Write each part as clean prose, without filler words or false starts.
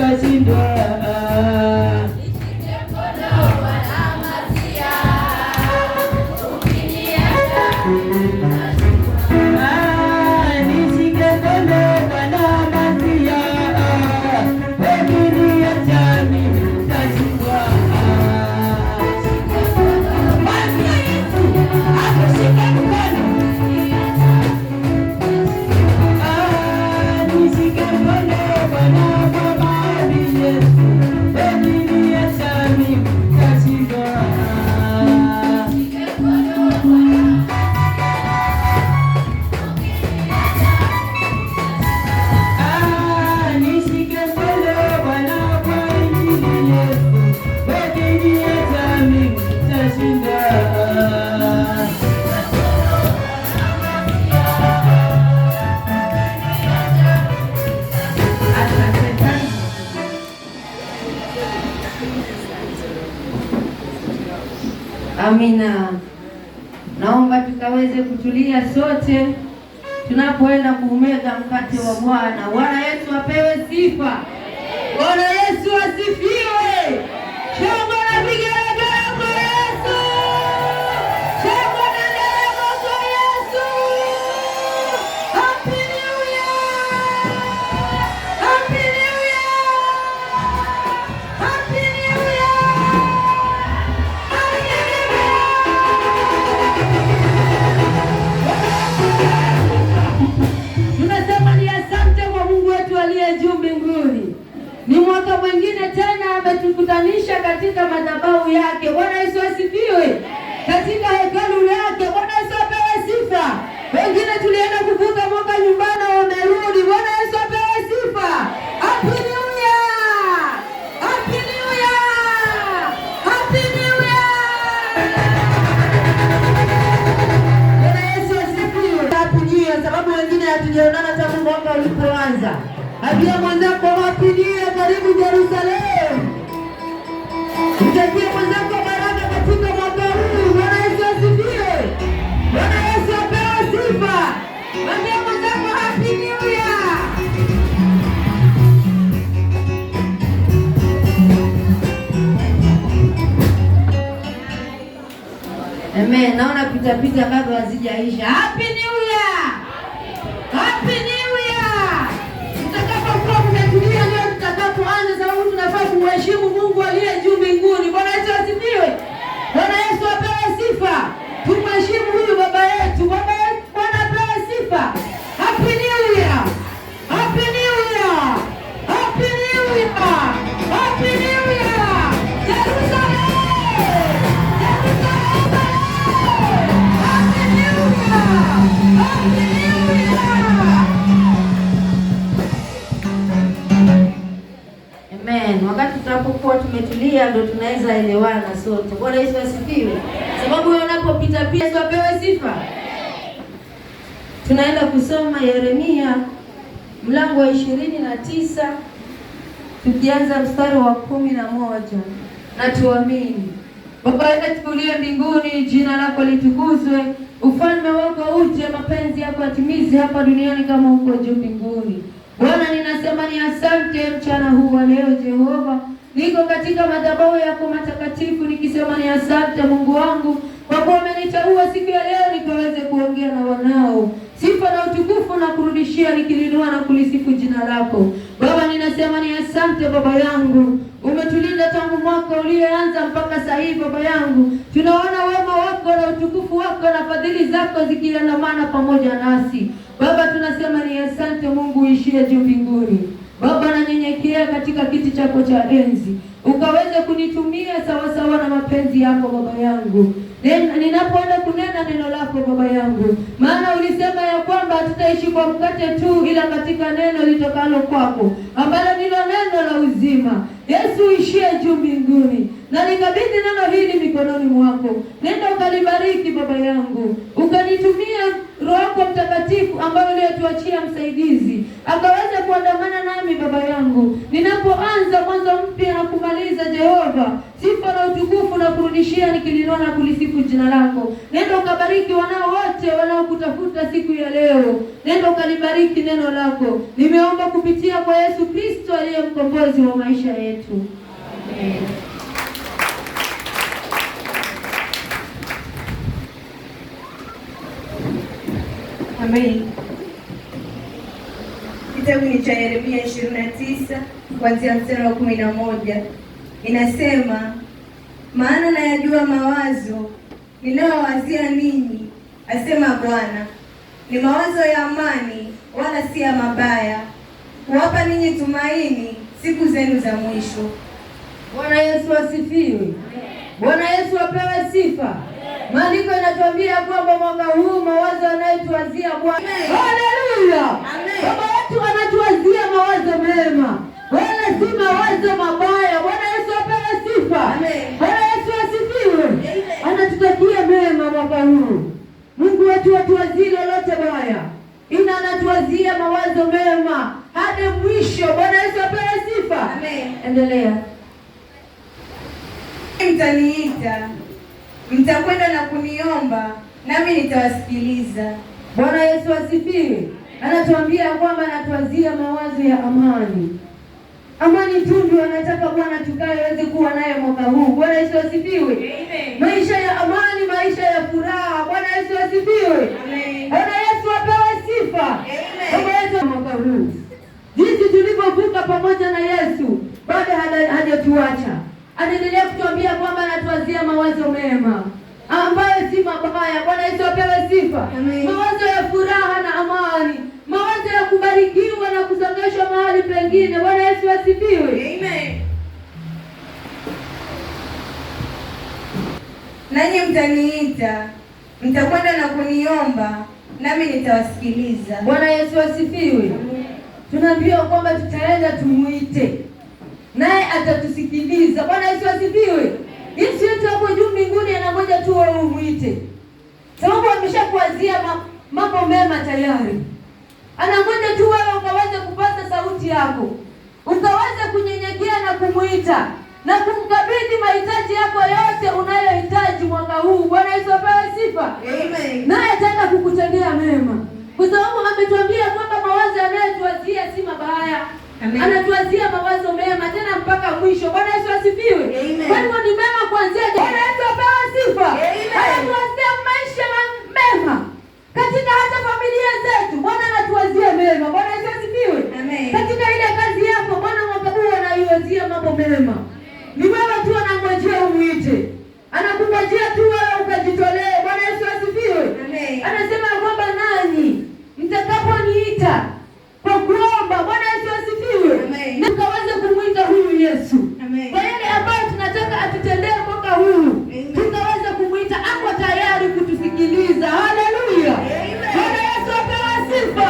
utashindwa. Amina. Naomba tukaweze kutulia sote tunapoenda kuumega mkate wa Bwana. Bwana Yesu apewe sifa. Bwana Yesu asifiwe. Shangwe na vigelegele kwa Yesu. Shangwe na nderemo kwa Yesu. Happy New Year. Happy New Year. Happy New Year. Tunasema ni asante kwa Mungu wetu aliye juu mbinguni. Ni mwaka mwingine tena ametukutanisha katika madhabahu yake. Bwana Yesu asifiwe. Katika hekalu yake. Bwana Yesu apewe sifa. Wengine tulienda kuvuka mwaka nyumbani wamerudi. Bwana Yesu apewe sifa. Happy New Year. Happy New Year. Happy New Year. Bwana Yesu asifiwe. Happy New Year sababu wengine hatujaonana tangu mwaka ulipoanza. Habia mwenzako Happy New Year, karibu Jerusalem. Mtakie mwenzako baraka katika mwaka huu. Bwana Yesu asifiwe. Bwana Yesu apewe sifa. Habia mwenzako Happy New Year. Amen. Naona pita bado hazijaisha. Happy New Year. Happy New Year. Tutakapokuwa tumetulia leo tutakapoanza sababu tunafaa kumheshimu Mungu aliye juu mbinguni. Bwana Yesu asifiwe. Bwana Yesu apewe sifa. Tumheshimu huyu baba yetu. Bwana apewe sifa. Happy New Year. Happy New Year. Happy New Year. Happy New Year. Jerusalem. Happy New Year. Happy New Year. Amen. Wakati tunapokuwa tumetulia ndio tunaweza elewana sote. Bwana Yesu asifiwe. Sababu unapopita pia Yesu apewe sifa. Tunaenda kusoma Yeremia mlango wa 29 tukianza mstari wa 11 na tuamini. Baba yetu uliye mbinguni, jina lako litukuzwe, ufalme wako uje, mapenzi yako yatimizwe hapa duniani kama huko juu mbinguni. Bwana, ninasema ni asante mchana huu wa leo Jehova. Niko katika madhabahu yako matakatifu nikisema ni asante Mungu wangu kwa kuwa umeniteua siku ya leo nikaweze kuongea na wanao. Sifa na utukufu na kurudishia nikilinua na kulisifu jina lako. Baba, ninasema ni asante Baba yangu. Umetulinda tangu mwaka ulioanza mpaka sasa hivi Baba yangu. Tunaona wema wako na utukufu wako na fadhili zako zikiandamana pamoja nasi. Baba, tunasema ni asante Mungu uishie juu mbinguni. Baba, nanyenyekea katika kiti chako cha enzi. Ukaweze kunitumia sawa sawa na mapenzi yako Baba yangu. Ninapoenda kunena neno lako Baba yangu. Maana ulisema ya kwamba tutaishi kwa mkate tu ila katika neno litokalo kwako, ambalo ndilo neno la uzima. Yesu uishie juu mbinguni. Na nikabidhi neno hili mikononi mwako. Nenda ukalibariki Baba yangu. Ukanitumia Roho Mtakatifu ambaye uliyetuachia msaidizi. Akaweza kuandamana nami Baba yangu. yangu. Ninapoanza mwanzo mpya na kumaliza, Jehova, sifa na utukufu na kurudishia nikilinoa na kulisifu jina lako. Nenda ukabariki wanao wote wanaokutafuta siku ya leo. Nenda ukalibariki neno lako. Nimeomba kupitia kwa Yesu Kristo aliye mkombozi wa maisha yetu. Amen. Amen. Kitabu ni cha Yeremia 29 kuanzia mstari wa 11. Inasema, maana nayajua mawazo ninayowazia ninyi, asema Bwana, ni mawazo ya amani, wala si ya mabaya, kuwapa ninyi tumaini siku zenu za mwisho. Bwana Yesu asifiwe. Bwana Yesu apewe sifa. Maandiko yanatuambia kwamba mwaka huu mawazo anayotuwazia Bwana. Haleluya. Baba wetu anatuwazia mawazo mema, wala si mawazo mabaya. Bwana Yesu apewe sifa. Bwana Yesu asifiwe. Anatutakia mema mwaka huu. Mungu wetu hatuwazii lolote baya, ila anatuwazia mawazo mema hadi mwisho. Bwana Yesu apewe sifa. Endelea. Mtaniita, mtakwenda na kuniomba, nami nitawasikiliza. Bwana Yesu asifiwe. Anatuambia kwamba anatuwazia mawazo ya amani. Amani tu ndio anataka Bwana tukaweze kuwa naye mwaka huu. Bwana Yesu asifiwe. Amen. Maisha ya amani, maisha ya furaha. Bwana Yesu asifiwe. Amen. Bwana Yesu apewe sifa. Amen. Bwana Yesu mwaka huu, jinsi tulivyovuka pamoja na Yesu, bado hajatuacha. Anaendelea kutuambia kwamba anatuwazia mawazo mema ambayo si mabaya. Bwana Yesu apewe sifa. Amen. Mawazo ya furaha na amani, mawazo ya kubarikiwa na kusongeshwa mahali pengine. Bwana Yesu asifiwe. Amen. Nanyi mtaniita, mtakwenda na kuniomba, nami nitawasikiliza. Bwana Yesu asifiwe. Tunaambiwa kwamba tutaenda tumuite, naye atatusikiliza. Bwana Yesu asifiwe. Yesu yetu hapo juu mbinguni anangoja tu wewe umuite, sababu ameshakuwazia mambo mema tayari. Anangoja tu wewe ukaweze kupata sauti yako, ukaweze kunyenyekea na kumuita na kumkabidhi mahitaji yako yote unayohitaji mwaka huu. Bwana Yesu apewe sifa. Amen. Naye ataenda kukutendea mema, kwa sababu ametuambia kwamba mawazo anayotuwazia si mabaya. Amen. Anatuwazia mawazo mema tena mpaka mwisho. Bwana Yesu asifiwe. Kwa hivyo ni mema kuanzia. Bwana Yesu apewe sifa. Anatuwazia maisha mema katika hata familia zetu. Bwana anatuwazia mema. Bwana Yesu asifiwe. Katika ile kazi yako Bwana mwaka huu anaiwazia mambo mema. Ni wewe tu anangojea umuite, anakungojea tu wewe ukajitolee. Bwana Yesu asifiwe. Anasema kwamba nanyi mtakaponiita kwa kuomba, Bwana Yesu asifiwe, na tukaweze kumuita huyu Yesu. Amen. Kwa yale ambayo tunataka atutendee mwaka huu, tukaweze kumuita, ako tayari kutusikiliza. Haleluya. Bwana Yesu apewe sifa.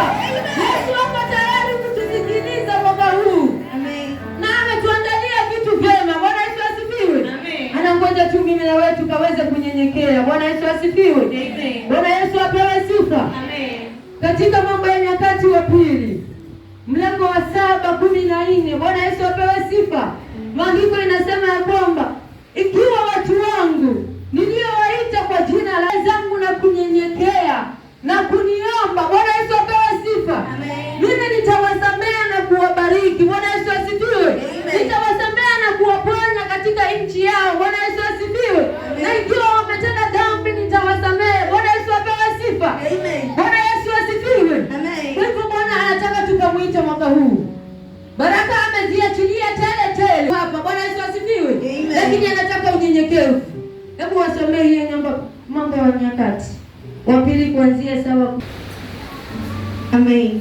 Yesu ako tayari kutusikiliza mwaka huu. Amen. Na ametuandalia vitu vyema. Bwana Yesu asifiwe. Amen. Anangoja tu mimi na wewe tukaweze kunyenyekea. Bwana Yesu asifiwe. Amen. Bwana Yesu apewe sifa. Amen. Katika Mambo ya Nyakati wa Pili mlango wa 7:14, Bwana Yesu apewe sifa. Maandiko inasema ya kwamba ikiwa watu wangu niliowaita kwa jina langu na kunyenyekea na kuniomba, Bwana Yesu apewe sifa, mimi nitawasamea na kuwabariki. Bwana Yesu asifiwe. Nitawasamea na kuwaponya katika nchi yao. Bwana Yesu asifiwe. Na ikiwa wametenda dhambi nitawasamea. Bwana Yesu apewe sifa. Bwana Yesu asifiwe. Kwa hivyo Bwana anataka tukamuite mwaka huu. Baraka ameziachilia tele hapa. Bwana Yesu asifiwe. Lakini anataka unyenyekevu. Hebu wasomee hiyo Mambo ya Nyakati wa Pili kuanzia 7. Amen.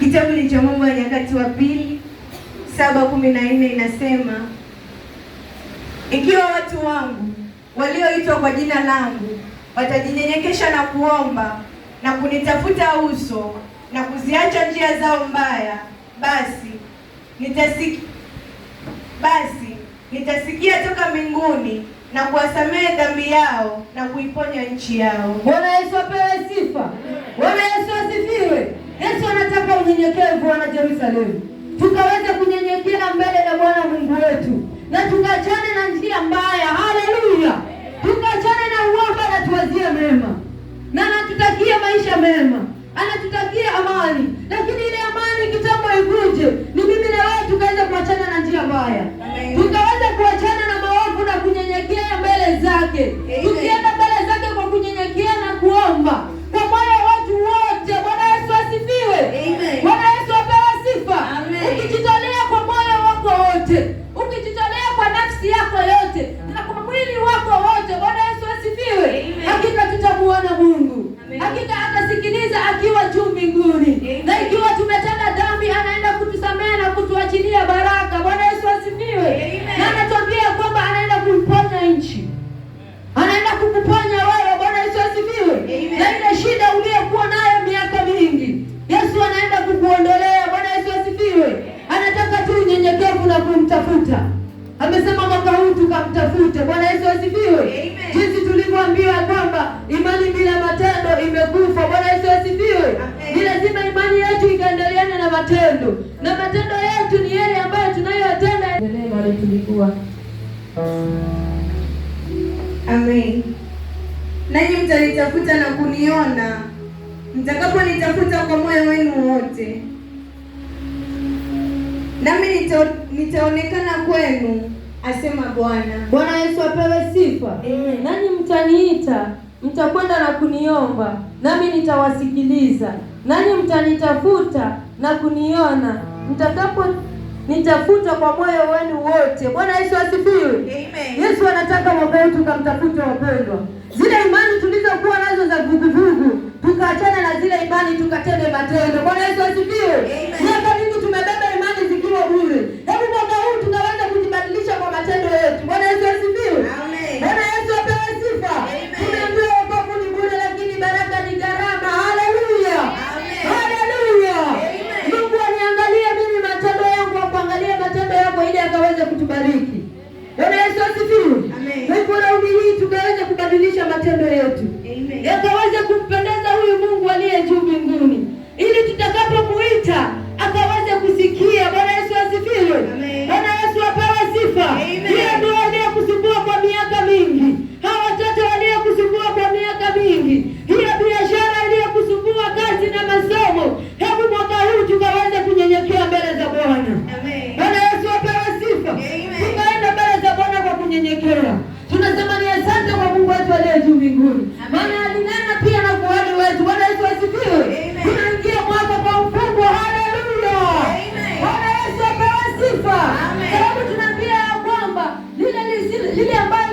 Kitabu ni cha Mambo ya Nyakati wa Pili 7:14 inasema, ikiwa watu wangu walioitwa kwa jina langu watajinyenyekesha na kuomba na kunitafuta uso na kuziacha njia zao mbaya, basi nitasikia toka mbinguni na kuwasamehe dhambi yao na kuiponya nchi yao. Bwana Yesu apewe sifa. Bwana Yesu asifiwe. Yesu anataka unyenyekevu, wana Yerusalemu, tukaweze kunyenyekea mbele ya Bwana Mungu wetu na tukachane na njia mbaya. Haleluya! Tukachane na uovu na tuwazie mema, na anatutakia maisha mema, anatutakia amani. Lakini ile amani kitambo ikuje, ni mimi na wewe tukaweza kuachana na njia mbaya, tukaweza kuachana na maovu na kunyenyekea mbele zake. Tukienda mbele zake kwa kunyenyekea na kuomba kwa moyo wetu wote. Bwana Yesu asifiwe. Bwana Yesu apewe sifa. Ukijitolea kwa moyo wako wote, ukijitolea kwa nafsi yako yote na kwa mwili wako wote, Bwana Yesu asifiwe, hakika tutamuona Mungu. Hakika atasikiliza akiwa juu mbinguni, na ikiwa tumetenda dhambi anaenda kutusamehe na kutuachilia baraka. Bwana Yesu asifiwe. Na anatuambia kwamba anaenda kuiponya nchi, anaenda kukuponya wewe. Bwana Yesu asifiwe. Na ile shida uliyokuwa nayo miaka mingi, Yesu anaenda kukuondolea. Bwana Yesu asifiwe. Anataka tu unyenyekevu na kumtafuta. Amesema mwaka huu tukamtafute. Bwana Yesu asifiwe. Jinsi tulivyoambiwa kwamba imani bila matendo imekufa. Bwana Yesu asifiwe. Ni lazima imani yetu ikaendeleane na matendo, na matendo yetu ni yale ambayo tunayotenda. Ndio tulikuwa. Amen. Nanyi mtanitafuta na kuniona mtakaponitafuta kwa moyo wenu wote, nami nitaonekana kwenu, asema Bwana. Bwana Yesu apewe sifa. Nanyi mtaniita, mtakwenda na kuniomba, nami nitawasikiliza. Nanyi mtanitafuta na kuniona mtakapo nitafuta kwa moyo wenu wote. Bwana Yesu asifiwe. Yesu anataka mwaka huu tukamtafuta, wapendwa. Zile imani tulizokuwa nazo za vuguvugu tukaachana na zile imani, tukatende matendo. Bwana Yesu asifiwe. Miaka mingi tumebeba imani zikiwa bure. Hebu mwaka huu tunaweza kujibadilisha kwa matendo yetu. Bwana Yesu asifiwe. Bwana Yesu apewe sifa. Tumeambiwa wokovu ni bure, lakini baraka ni gharama. Haleluya. Haleluya. Mungu aniangalie mimi matendo yangu, akuangalie matendo yako ili akaweze kutubariki. Bwana Yesu asifiwe. Kwa raundi hii tukaweze kubadilisha matendo yetu, yakaweze kumpendeza huyu Mungu aliye juu mbinguni, ili tutakapomuita akaweze kusikia. Bwana Yesu asifiwe. Bwana Yesu apewe sifa. Hiyo ndio aliyokusumbua kwa miaka mingi, hao watoto waliokusumbua kwa miaka mingi, hiyo biashara iliyokusumbua, kazi na masomo, hebu mwaka huu tukaweze kunyenyekea mbele za Bwana. Bwana Yesu apewe sifa. Tukaenda mbele za Bwana kwa kunyenyekea. Tunasema ni asante kwa Mungu wetu aliye juu mbinguni, maana alinena pia na kuhani wetu. Bwana Yesu asifiwe. Tunaingia mwaka kwa mfungo. Haleluya. Bwana Yesu apewe sifa. Sababu tunaambia ya kwamba lile ambalo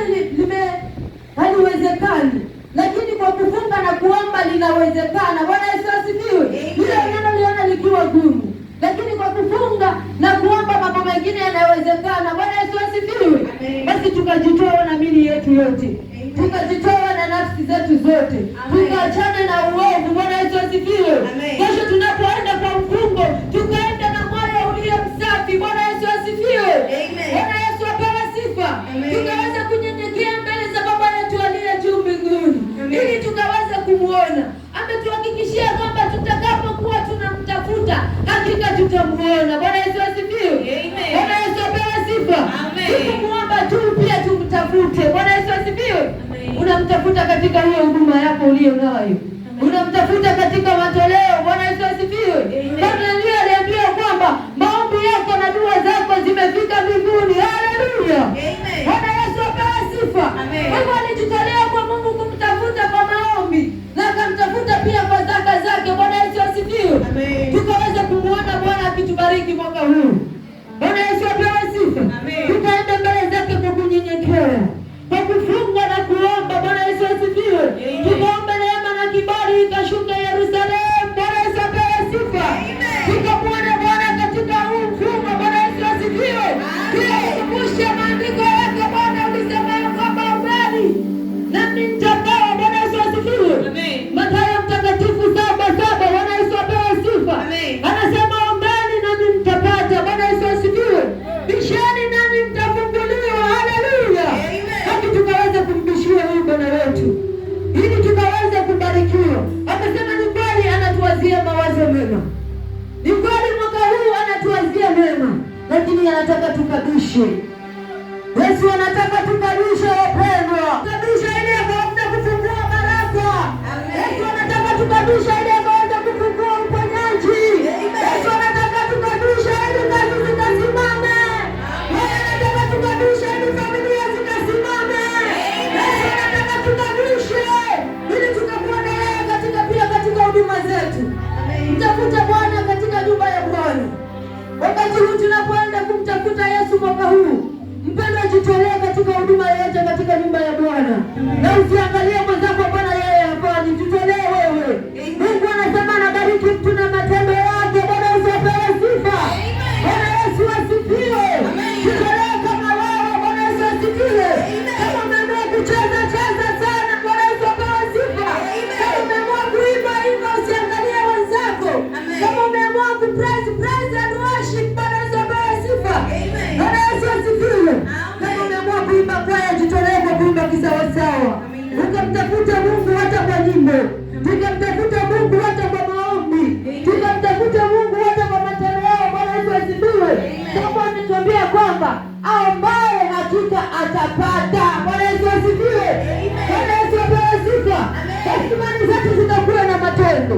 haliwezekani, lakini kwa kufunga na kuomba linawezekana. Bwana Yesu asifiwe. Lile unaloliona likiwa gumu, lakini kwa kufunga na kuomba mambo mengine yanawezekana. Bwana Yesu asifiwe. Basi tukajitoa na mili yetu yote, tukajitoa na nafsi zetu zote, tukaachane na uovu. Bwana Yesu asifiwe. Kesho tunapoenda kwa mfungo, tukaenda na moyo ulio msafi. Bwana Yesu asifiwe. Bwana Yesu apewe sifa. Tukaweza kunyenyekea mbele za Baba yetu aliye juu mbinguni, ili tukaweza kumuona. Ametuhakikishia kwamba tutakapokuwa tunamtafuta hakika tutamuona. Bwana Yesu asifiwe. Bwana Yesu apewe sifa. Tukumuomba tu pia tumtafute. Bwana Yesu asifiwe. Unamtafuta katika hiyo huduma yako uliyo nayo, unamtafuta katika matoleo. Bwana Yesu asifiwe. Bwana aliambiwa kwamba maombi yako na dua zako zimefika mbinguni. Haleluya. Bwana Yesu apewe sifa. Mungu alijitolea kwa Mungu kumtafuta kwa maombi, na akamtafuta pia kwa zaka zake. Bwana Yesu asifiwe. Tukaweza kumuona Bwana akitubariki mwaka huu. Bwana Yesu apewe sifa. Tukaenda mbele zake kwa kunyenyekea, kwa kufunga na kuomba. Bwana Yesu asifiwe. Tukaomba neema na kibali ikashuka Yerusalemu. Bwana Yesu apewe sifa. Tukamwona Bwana katika huu mfungo. Bwana Yesu asifiwe. Tuyakumbushe maandiko yake. Bwana ulisema kwamba ombeni nami nitapewa. Bwana Yesu asifiwe. Mathayo mtakatifu 7:7. Bwana Yesu apewe sifa. Anasema ombeni nami mtapata. Bwana Yesu asifiwe. Bisheni nami mtafunguliwa. Haleluya. Hadi tukaweza kumbishia huyu Bwana wetu, ili tukaweza kubarikiwa. Amesema ni kweli anatuwazia mawazo mema. lakini anataka tukabishe. Yesu anataka tukabishe wapendwa. Tukabishe ili akaweza kufungua baraka. Yesu anataka tukabishe ili akaweza kufungua uponyaji. Yesu anataka tukabishe ili kazi zikasimame. Yesu anataka tukabishe ili familia zikasimame. Yesu anataka tukabishe ili tukakuwa na yeye katika huduma zetu. Mtafute Bwana katika nyumba ya Bwana. Wakati huu tunapoenda kumtafuta Yesu mwaka huu, mpendwa, jitolee katika huduma yote katika nyumba ya Bwana. Na usiangalie mwenzako Bwana yeye hafanyi, jitolee wewe. Mungu anasema anabariki mtu na matendo yake. Bwana Yesu apewe sifa. Bwana Yesu asifiwe. Jitolee kama wewe. Bwana Yesu asifiwe. Kama umeamua kucheza cheza sana. Bwana Yesu apewe sifa. Kama umeamua kuimba imba, usiangalie wenzako. Kama umeamua kupraise and worship, Bwana Yesu apewe sifa. Bwana Yesu asifiwe. Kama umeamua kuimba kwaya, jitolee kwa kuimba kisawasawa. Ukamtafuta Mungu hata kwa nyimbo, tukamtafuta Mungu hata kwa maombi, tukamtafuta Mungu hata kwa matendo yao. Bwana Yesu asifiwe. Kama ametuambia kwamba aombaye hakika atapata. Bwana Yesu asifiwe. Bwana Yesu apewe sifa. Imani zetu zitakuwa na matendo,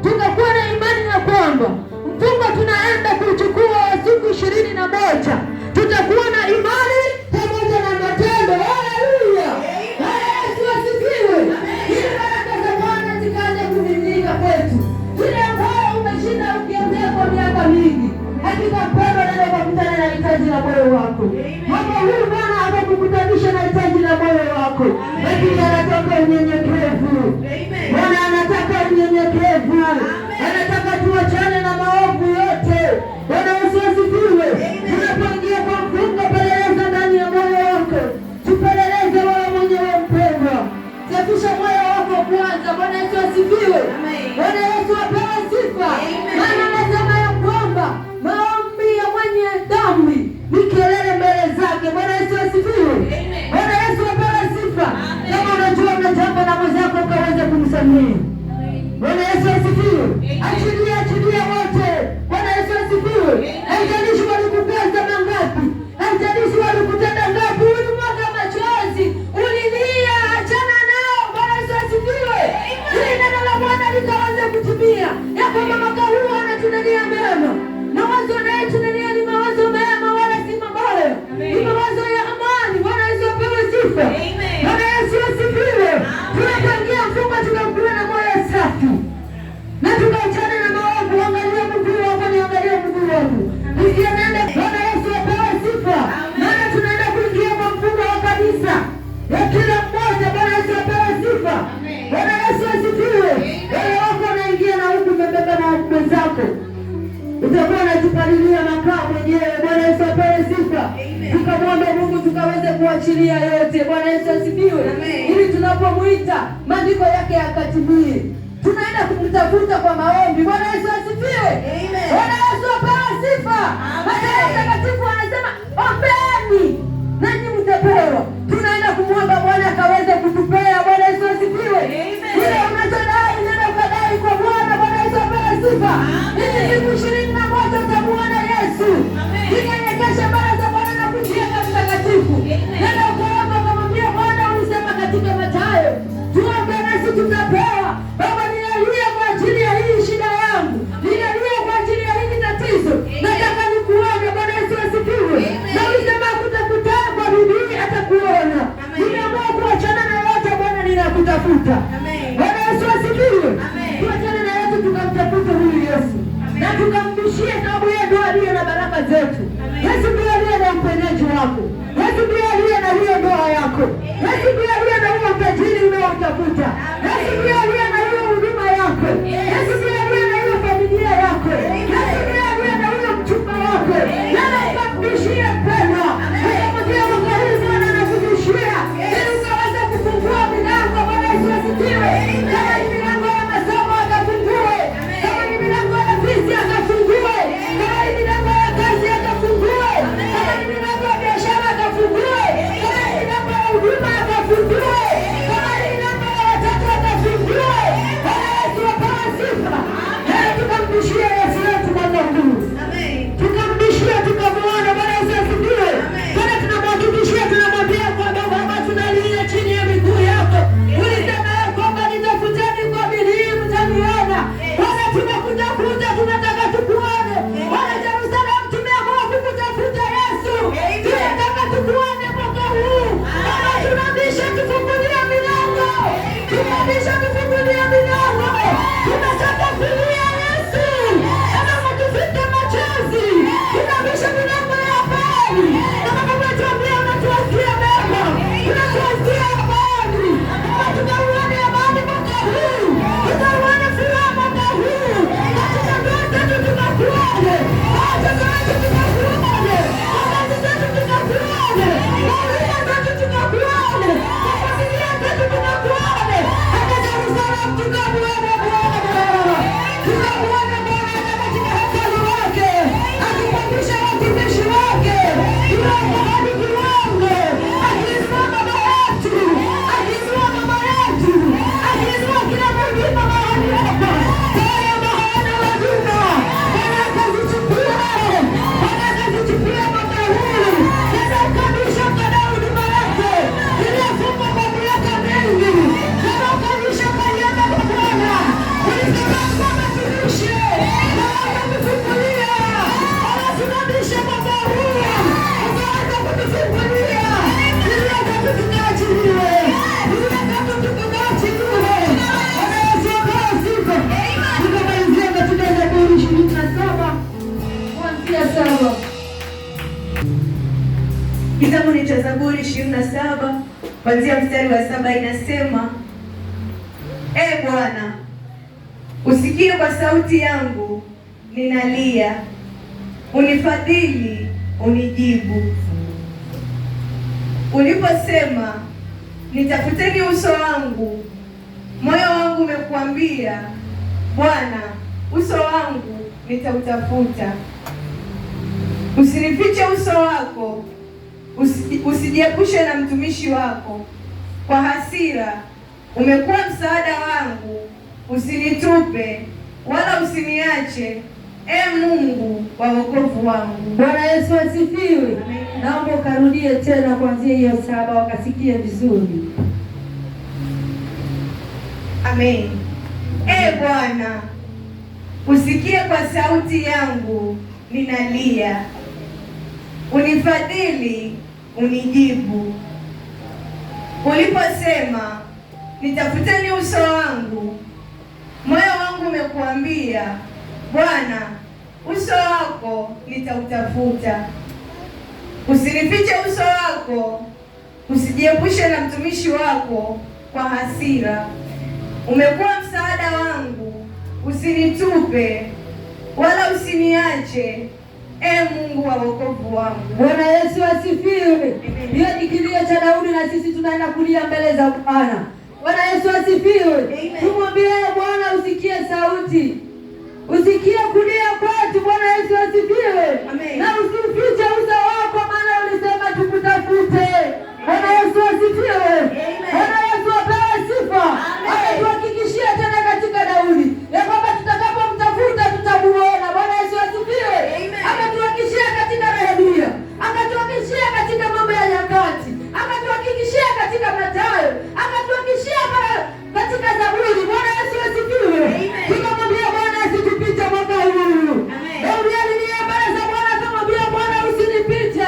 tukakuwa na imani ya kwamba mfungo tunaenda kuchukua siku 21 tutakuwa na imani pamoja na matendo. Haleluya. Yesu asifiwe. Ili baraka za Bwana zikaanza kumiminika kwetu. Kile ambayo umeshinda ukiongea kwa miaka mingi, hakika mpendwa, nenda kukutana na hitaji la moyo wako. Mwaka huu Bwana atakukutanisha na hitaji la moyo wako. Lakini anataka unyenyekevu. Bwana anataka unyenyekevu. Anataka tuachane na maovu yote. Bwana Yesu asifiwe. Tunapoingia kwa mfungo, peleleza ndani ya moyo wako. Tupeleleze wewe mwenyewe mpendwa. Safisha moyo wako kwanza. Bwana Yesu asifiwe. Bwana Yesu apewe sifa. Maana anasema ya kwamba maombi ya mwenye dhambi ni kelele mbele zake. Bwana Yesu asifiwe. Bwana Yesu apewe sifa. Kama unajua una jambo na mwenzako, ukaweze kumsamehe. Bwana Yesu asifiwe. Achilia wote. Bwana Yesu asifiwe. Haijalishi walikupeza mangapi, haijalishi walikutenda ngapi, ulimwaga machozi, ulilia, achana nao. Bwana Yesu asifiwe. Ili neno la Bwana likaweze kutimia, ya kwamba mwaka huu anatunelia mema. Mawazo anayetunelia ni mawazo mema, wala si mabaya. Ni mawazo ya amani. Bwana Yesu apewe sifa. Bwana Yesu asifiwe. Tunapoingia mfungo, tunakuwa na moyo safi na tukaachana na maovu. Angalia mguu wako, niangalia mguu wangu. Usienende. Bwana Yesu apewe sifa. Maana tunaenda kuingia kwa mfungo wa kanisa ya kila mmoja. Bwana Yesu apewe sifa. Bwana Yesu asifiwe. Wewe wako unaingia na huku umebeba na mwenzako, utakuwa unajipalilia makao mwenyewe. Bwana Yesu apewe sifa. Tukamwombe Mungu tukaweze kuachilia yote. Bwana Yesu asifiwe. Ili tunapomuita maandiko yake yakatimie. Tunaenda kumtafuta kwa maombi. Bwana Yesu asifiwe. Bwana Yesu apewe sifa. Mathayo Mtakatifu anasema ombeni nanyi mtapewa. Tunaenda kumwomba Bwana akaweze kutupea. Bwana Yesu asifiwe. Kile unachodai nenda ukadai kwa Bwana. Bwana Yesu apewe sifa. Hizi siku 21 utamuona Yesu. Kinyenyekesha mbele za Bwana na kujiweka mtakatifu. Nenda ukaomba ukamwambia Bwana, ulisema katika Mathayo tuombe nasi tutapewa. Baba, ninalia kwa ajili ya hii shida yangu, ninalia kwa ajili ya hili tatizo, nataka nikuone. Bwana Yesu asifiwe. Na ulisema kutafuta kwa bidii atakuona. Nimeamua kuachana na yote Bwana, ninakutafuta. Bwana Yesu asifiwe. Tuachane na yote tukamtafuta huyu Yesu na tukamdishie, sababu yeye ndiye aliye na baraka zetu. Yesu ndiye aliye na uponyaji wako. Yesu ndiye aliye na hiyo ndoa yako. Yesu ndiye aliye na huo utajiri unaotafuta. Yesu ndiye aliye na hiyo huduma yako. Yesu ndiye aliye na hiyo familia yako. Yesu ndiye aliye na huyo mchumba wako. Nana ukamdishie pema. Ukamwambia mwaka huu Bwana anakudishia ili ukaweza kufungua milango. Bwana Yesu asifiwe. Kama ni milango ya masomo akafungue. Kama ni milango ya ofisi akafungue. Kama ni milango ya kazi akafungue. Kama ni milango ya biashara akafungue. Kama ni milango ya huduma akafungue. Kama ni milango ya watoto akafungue. Bwana Yesu apewe sifa. Tukamdishia Yesu wetu mwaka huu. Tukamdishia tukamwona. 37 kuanzia mstari wa 7 inasema, Ee Bwana, usikie kwa sauti yangu ninalia, unifadhili, unijibu. Uliposema, nitafuteni uso wangu, moyo wangu umekuambia, Bwana, uso wangu nitautafuta. Usinifiche uso wako, usijiepushe na mtumishi wako. Kwa hasira umekuwa msaada wangu, usinitupe wala usiniache, Ee Mungu wa wokovu wangu. Bwana Yesu asifiwe. Naomba ukarudie tena kuanzia hiyo 7 wakasikie vizuri. Amen. Ee Bwana, usikie kwa sauti yangu ninalia, unifadhili, unijibu. Uliposema, nitafuteni uso wangu, moyo wangu umekuambia, Bwana, uso wako nitautafuta. Usinifiche uso wako, usijiepushe na mtumishi wako. Kwa hasira umekuwa msaada wangu, usinitupe wala usiniache, Ee Mungu wa wokovu wangu. Bwana Yesu asifiwe. Hiyo ni kilio cha Daudi na sisi tunaenda kulia mbele za Bwana. Bwana Yesu asifiwe. Tumwambie Bwana, usikie sauti, usikie kulia kwetu. Bwana Yesu asifiwe. Na usifiche uso wako, maana ulisema tukutafute. Bwana Yesu asifiwe. Bwana Yesu apewe sifa. Akatuhakikishia tena katika Daudi ya kwamba tutakapomtafuta tutamuona. Bwana Yesu asifiwe. Akatuhakikishia katika Nehemia, akatuhakikishia katika Mambo ya Nyakati, akatuhakikishia katika Mathayo, akatuhakikishia katika Zaburi. Bwana Yesu asifiwe. Tunamwambia Bwana asitupite mwaka huu. Daudi alilia mbele za Bwana akamwambia Bwana, usinipite.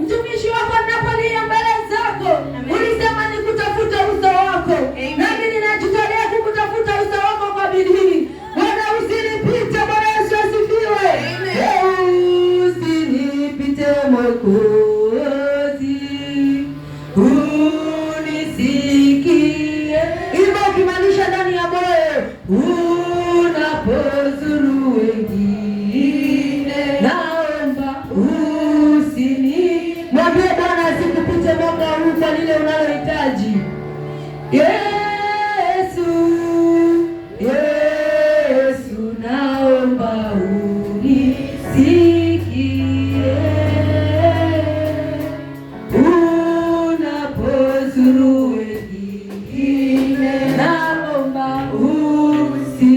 Mtumishi wako ninapolia mbele zako, ulisema nikutafuta uso wako. Nami ninajitolea kukutafuta uso wako kwa bidii. Bwana usinipite. Bwana Yesu asifiwe. Usinipite Mwokozi, unisikie. Hivyo ukimaanisha ndani ya moyo, unapozuru wengine, naomba mwambie Bwana asikupite mwaka huu kwa lile unalohitaji. Yesu, Yesu, naomba unisikie. Unapozuru wengine, naomba unisikie.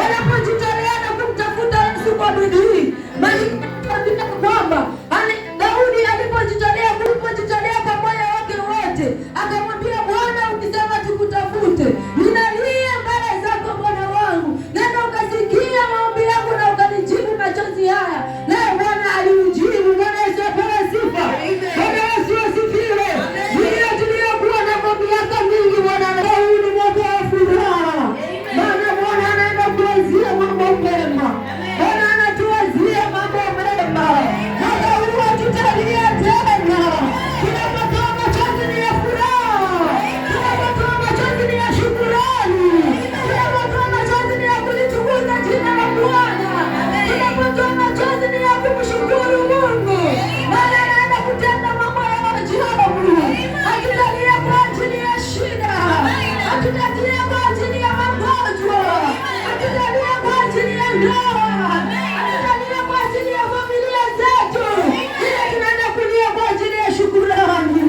wanapojitolea na kumtafuta Yesu kwa bidii. Maandiko kwamba Daudi alipojitolea kwa moyo wake wote, akamwambia Bwana, ukisema tukutafute, ninalia mbele zako Bwana wangu, nenda ukasikia maombi yangu na ukanijibu machozi haya. Naye Bwana aliujibu. Bwana Yesu apewe sifa. Bwana Yesu asifiwe. Ndio tuliyokuwa na maombi yako mingi Bwana, huu ni mwaka wa furaha. Maana Bwana anaenda kuwazia mambo mema. Bwana anatuwazia mambo mema. Mwaka huu tutalia tena. Tunapotoa machozi ni ya furaha. Tunapotoa machozi ni ya shukrani. Tunapotoa machozi ni ya kulitukuza jina la Bwana. Tunapotoa machozi ni ya kumshukuru Mungu. Maana anaenda kutenda mambo ya ajabu. Hatutalia kwa ajili ya shida. Hatutalia kwa ajili ya magonjwa. Hatutalia kwa ajili ya ndoa. Hatutalia kwa ajili ya familia zetu. Tunaenda kulia kwa ajili ya shukrani.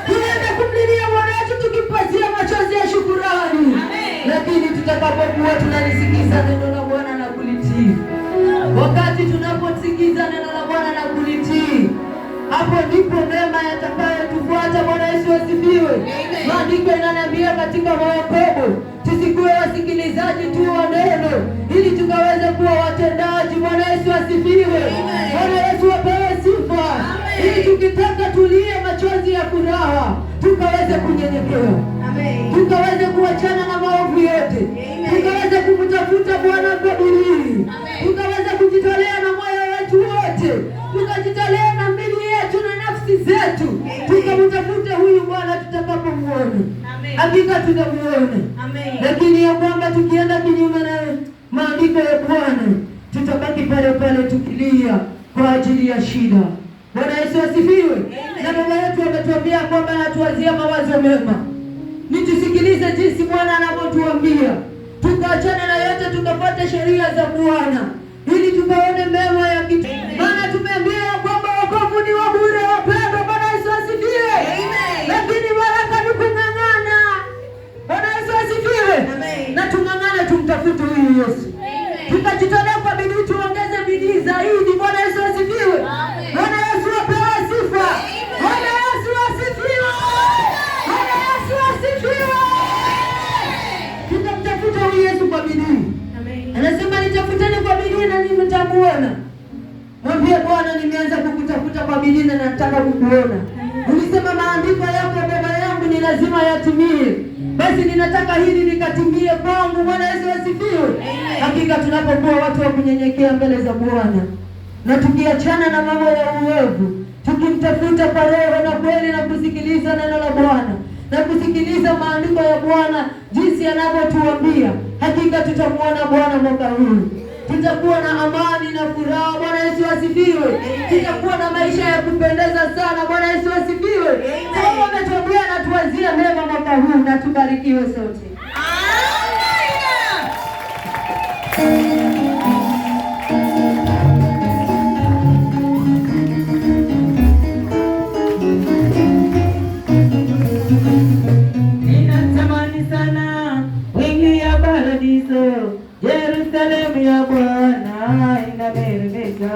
Tunaenda kumlilia Bwana wetu tukipazia machozi ya shukrani. Lakini tutakapokuwa tunalisikiza neno la Bwana na kulitii, wakati tunaposikiza neno la Bwana na kulitii, hapo ndipo mema yatakayotufuata. Bwana Yesu asifiwe. Maandiko yananiambia katika Yakobo, tusikuwe wasikilizaji tu wa neno, ili tukaweze kuwa watendaji. Bwana Yesu asifiwe. Bwana Yesu apewe sifa. Ili tukitaka tulie machozi ya furaha, tukaweze kunyenyekea, tukaweze kuachana na maovu yote, tukaweze kumtafuta Bwana kwa bidii, tukaweze kujitolea na moyo wetu wote, tukajitolea na mili yetu na nafsi zetu, tukamtafute huyu Bwana. Tutakapomuona hakika tutamuona. Lakini ya kwamba tukienda kinyume na maandiko ya Bwana, tutabaki pale pale tukilia kwa ajili ya shida. Bwana Yesu asifiwe. Na Baba yetu ametuambia kwamba anatuwazia mawazo mema. Nitusikilize jinsi Bwana anavyotuambia, tukaachana na yote, tukafuate sheria za Bwana, ili tukaone mema ya kitu. Maana tumeambiwa kwamba wokovu ni wa bure, wapendwa. Bwana Yesu asifiwe. Lakini baraka ni kung'ang'ana. Bwana Yesu asifiwe. Na tung'ang'ane tumtafute huyu Yesu. Tukajitolea kwa bidii, tuongeze bidii zaidi. Bwana Yesu asifiwe. Bwana Yesu apewe sifa. Bwana Yesu asifiwe. Bwana Yesu asifiwe. Tutamtafuta huyu Yesu kwa bidii. Anasema nitafuteni kwa bidii na mtamuona. Mwambie Bwana, nimeanza kukutafuta kwa bidii na nataka kukuona. Ulisema maandiko yako Baba yangu ni lazima yatimie. Basi ninataka hili likatimie kwangu. Bwana Yesu asifiwe. Hakika tunapokuwa watu wa kunyenyekea mbele za Bwana, na tukiachana na mambo ya uovu, tukimtafuta kwa roho na kweli, na kusikiliza neno la Bwana, na kusikiliza maandiko ya Bwana jinsi yanavyotuambia, hakika tutamuona Bwana mwaka huu. Tutakuwa na amani na furaha. Bwana Yesu asifiwe. Tutakuwa na maisha ya kupendeza sana. Bwana Yesu asifiwe. Sababu ametuambia na tuwazie mema mwaka huu, na tubarikiwe sote. Ninatamani sana wingi ya paradiso, Yerusalemu ya Bwana inameremeta.